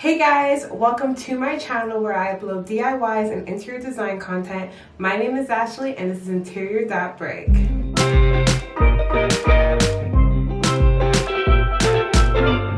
Hey guys, welcome to my channel where I upload DIYs and interior design content. My name is Ashley and this is Interior.break.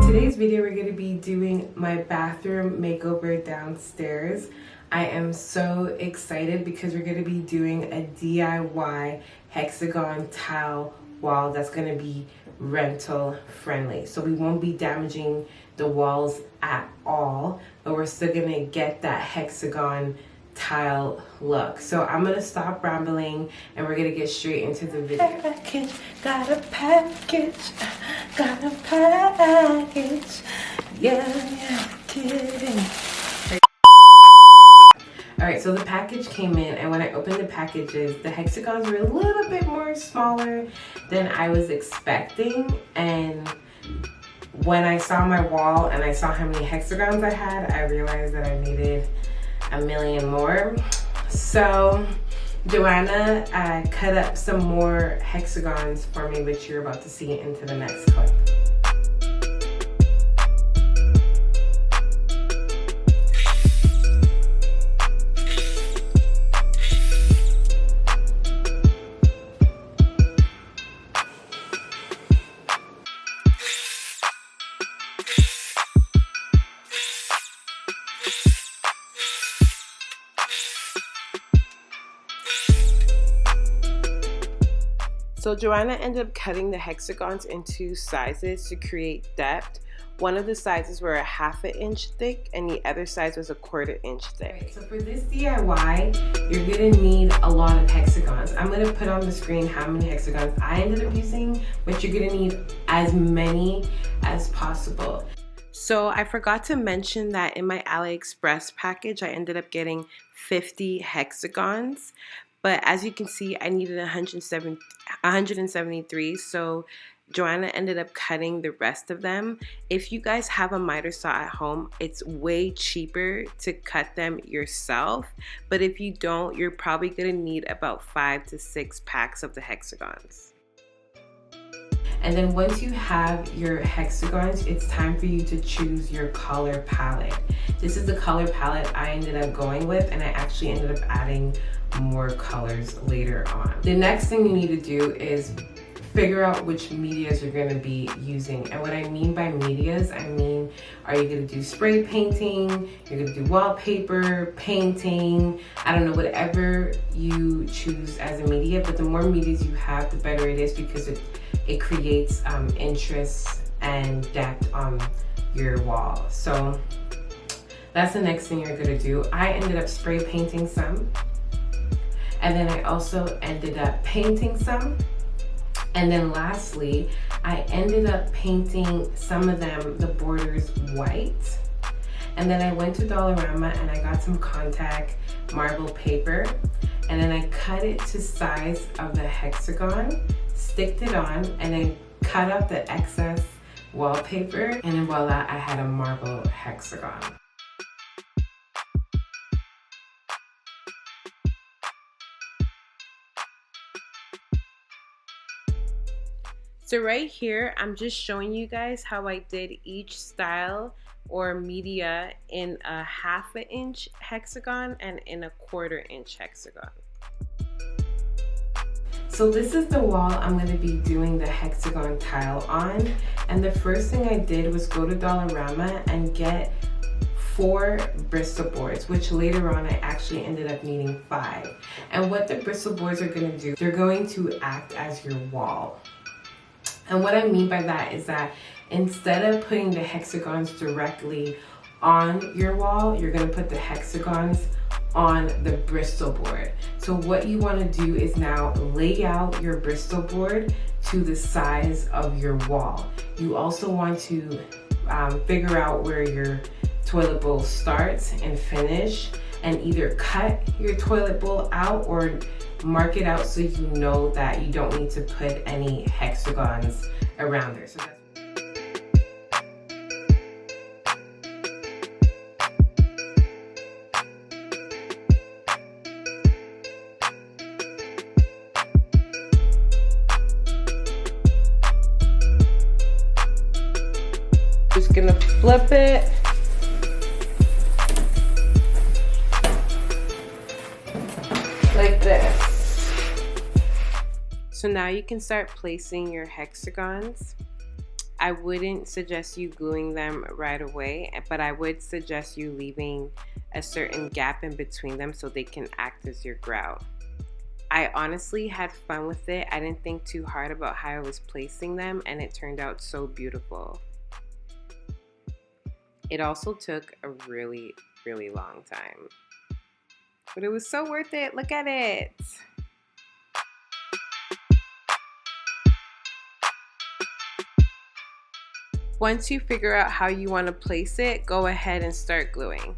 Today's video we're going to be doing my bathroom makeover downstairs. I am so excited because we're going to be doing a DIY Hexagon tile wall that's going to be rental friendly. So we won't be damaging the walls at all, but we're still going to get that Hexagon tile look. So I'm going to stop rambling and we're going to get straight into the video. Got a package, yeah, kidding. Alright, so the package came in, and when I opened the packages, the hexagons were a little bit more smaller than I was expecting. And when I saw my wall and I saw how many hexagons I had, I realized that I needed a million more. So Joanna cut up some more hexagons for me, which you're about to see into the next clip. So Joanna ended up cutting the hexagons into sizes to create depth. One of the sizes were a 1/2 inch thick and the other size was a 1/4 inch thick. Right, so for this DIY, you're gonna need a lot of hexagons. I'm gonna put on the screen how many hexagons I ended up using, but you're gonna need as many as possible. So I forgot to mention that in my AliExpress package, I ended up getting 50 hexagons. But as you can see, I needed 173, so Joanna ended up cutting the rest of them. If you guys have a miter saw at home, it's way cheaper to cut them yourself. But if you don't, you're probably gonna need about 5 to 6 packs of the hexagons. And then once you have your hexagons, it's time for you to choose your color palette. This is the color palette I ended up going with, and I actually ended up adding more colors later on. The next thing you need to do is figure out which medias you're going to be using. And what I mean by medias, I mean, are you going to do spray painting, you're going to do wallpaper, painting, I don't know, whatever you choose as a media. But the more medias you have, the better it is, because it creates interest and depth on your wall. So that's the next thing you're going to do. I ended up spray painting some. And then I also ended up painting some. And then lastly, I ended up painting some of them, the borders, white. And then I went to Dollarama and I got some contact marble paper. And then I cut it to size of the hexagon, sticked it on, and then cut out the excess wallpaper. And then voila, I had a marble hexagon. So right here, I'm just showing you guys how I did each style or media in a 1/2 inch hexagon and in a 1/4 inch hexagon. So this is the wall I'm going to be doing the hexagon tile on. And the first thing I did was go to Dollarama and get 4 Bristol boards, which later on I actually ended up needing 5. And what the Bristol boards are going to do, they're going to act as your wall. And what I mean by that is that instead of putting the hexagons directly on your wall, you're going to put the hexagons on the Bristol board. So what you want to do is now lay out your Bristol board to the size of your wall. You also want to figure out where your toilet bowl starts and finish, and either cut your toilet bowl out or mark it out so you know that you don't need to put any hexagons around there. So that's just gonna flip it So now you can start placing your hexagons. I wouldn't suggest you gluing them right away, but I would suggest you leaving a certain gap in between them so they can act as your grout. I honestly had fun with it. I didn't think too hard about how I was placing them, and it turned out so beautiful. It also took a really, really long time, but it was so worth it. Look at it. Once you figure out how you want to place it, go ahead and start gluing.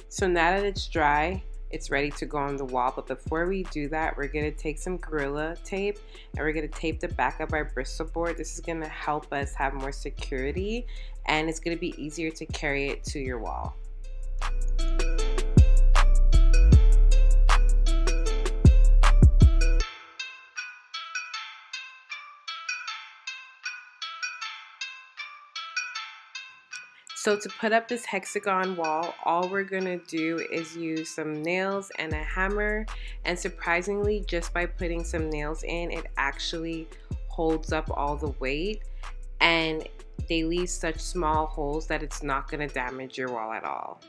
So now that it's dry, it's ready to go on the wall. But before we do that, we're going to take some Gorilla tape and we're going to tape the back of our Bristol board. This is going to help us have more security, and it's going to be easier to carry it to your wall. So to put up this hexagon wall, all we're gonna do is use some nails and a hammer, and surprisingly, just by putting some nails in, it actually holds up all the weight, and they leave such small holes that it's not gonna damage your wall at all.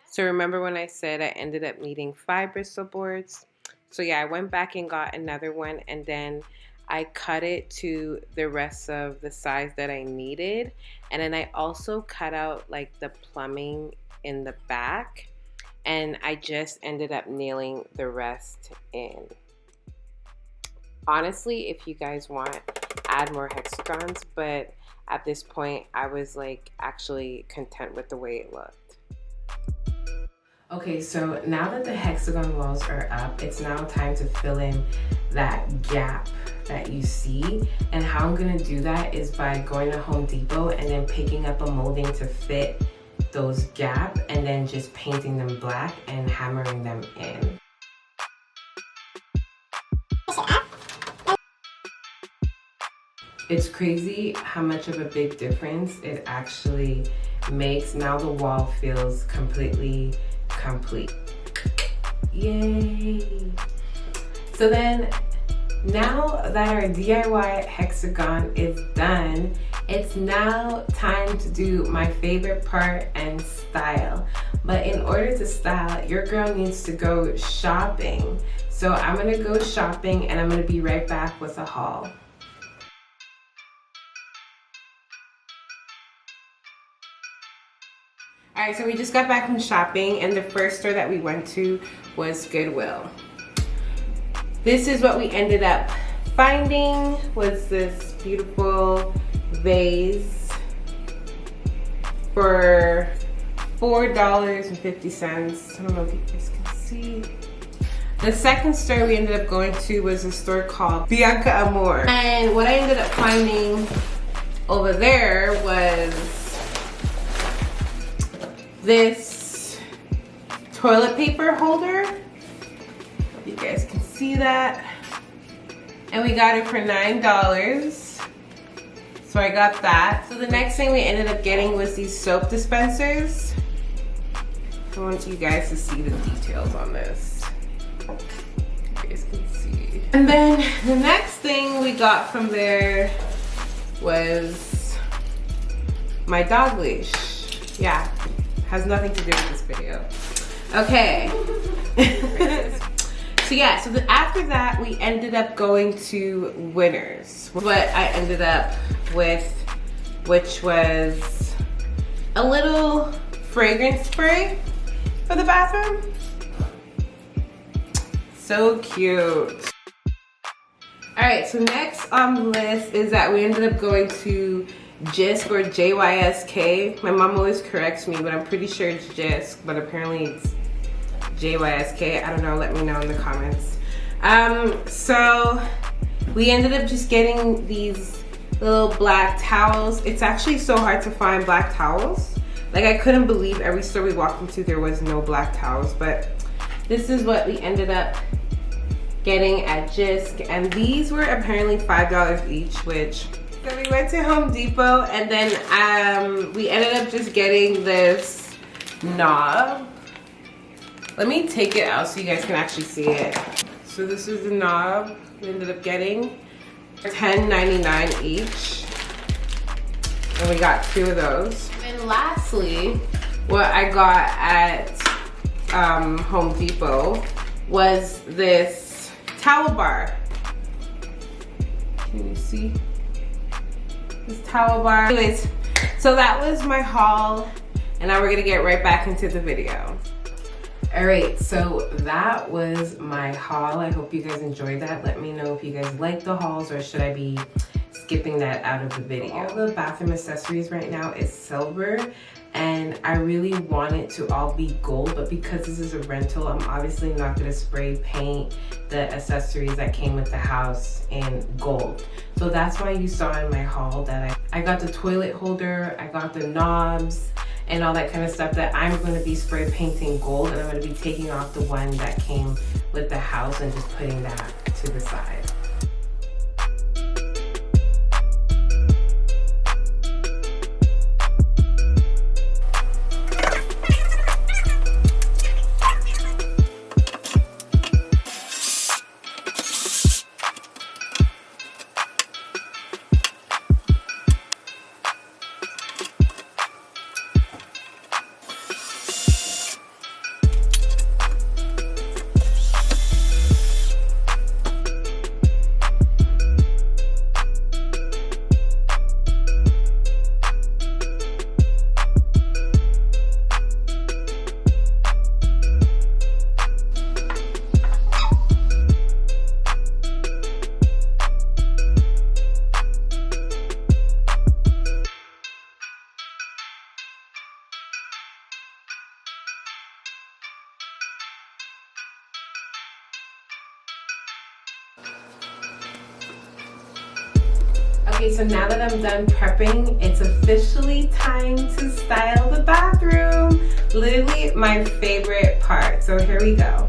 So remember when I said I ended up needing 5 Bristol boards? So yeah, I went back and got another one, and then I cut it to the rest of the size that I needed. And then I also cut out like the plumbing in the back, and I just ended up nailing the rest in. Honestly, if you guys want, add more hexagons, but at this point I was like actually content with the way it looked. Okay, so now that the hexagon walls are up, it's now time to fill in that gap that you see. And how I'm gonna do that is by going to Home Depot and then picking up a molding to fit those gaps, and then just painting them black and hammering them in. It's crazy how much of a big difference it actually makes. Now the wall feels completely complete. Yay! So then, now that our DIY hexagon is done, it's now time to do my favorite part and style. But in order to style, your girl needs to go shopping. So I'm gonna go shopping and I'm gonna be right back with a haul. Alright, so we just got back from shopping, and the first store that we went to was Goodwill. This is what we ended up finding, was this beautiful vase for $4.50. I don't know if you guys can see. The second store we ended up going to was a store called Bianca Amor. And what I ended up finding over there was this toilet paper holder. You guys can see that. And we got it for $9. So I got that. So the next thing we ended up getting was these soap dispensers. I want you guys to see the details on this. You guys can see. And then the next thing we got from there was my dog leash. Yeah. Has nothing to do with this video. Okay. So yeah, so after that, we ended up going to Winners. What I ended up with, which was a little fragrance spray for the bathroom. So cute. All right, so next on the list is that we ended up going to Jisk or JYSK. My mom always corrects me, but I'm pretty sure it's Jisk, but apparently it's JYSK. I don't know, let me know in the comments. So we ended up just getting these little black towels. It's actually so hard to find black towels. Like, I couldn't believe every store we walked into there was no black towels, but this is what we ended up getting at Jisk, and these were apparently $5 each, which, so we went to Home Depot, and then we ended up just getting this knob. Let me take it out so you guys can actually see it. So this is the knob we ended up getting, $10.99 each, and we got 2 of those. And lastly, what I got at Home Depot was this towel bar. Can you see this towel bar? Anyways, so that was my haul, and now we're gonna get right back into the video. All right, so that was my haul. I hope you guys enjoyed that. Let me know if you guys like the hauls, or should I be skipping that out of the video. All the bathroom accessories right now is silver, and I really want it to all be gold, but because this is a rental, I'm obviously not gonna spray paint the accessories that came with the house in gold. So that's why you saw in my haul that I got the toilet holder, I got the knobs, and all that kind of stuff that I'm gonna be spray painting gold, and I'm gonna be taking off the one that came with the house and just putting that to the side. Okay, so now that I'm done prepping, it's officially time to style the bathroom. Literally my favorite part. So here we go.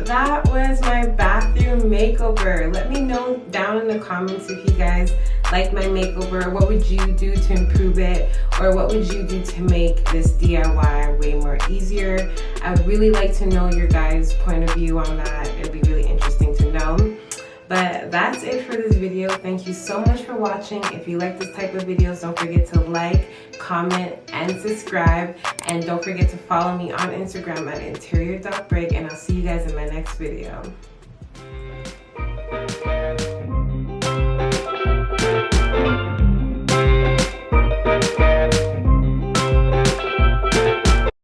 That was my bathroom makeover. Let me know down in the comments if you guys like my makeover. What would you do to improve it? Or what would you do to make this DIY way more easier? I would really like to know your guys' point of view on that. It'd be really interesting to know. But that's it for this video. Thank you so much for watching. If you like this type of videos, don't forget to like, comment, and subscribe. And don't forget to follow me on Instagram at interior.break. And I'll see you guys in my next video.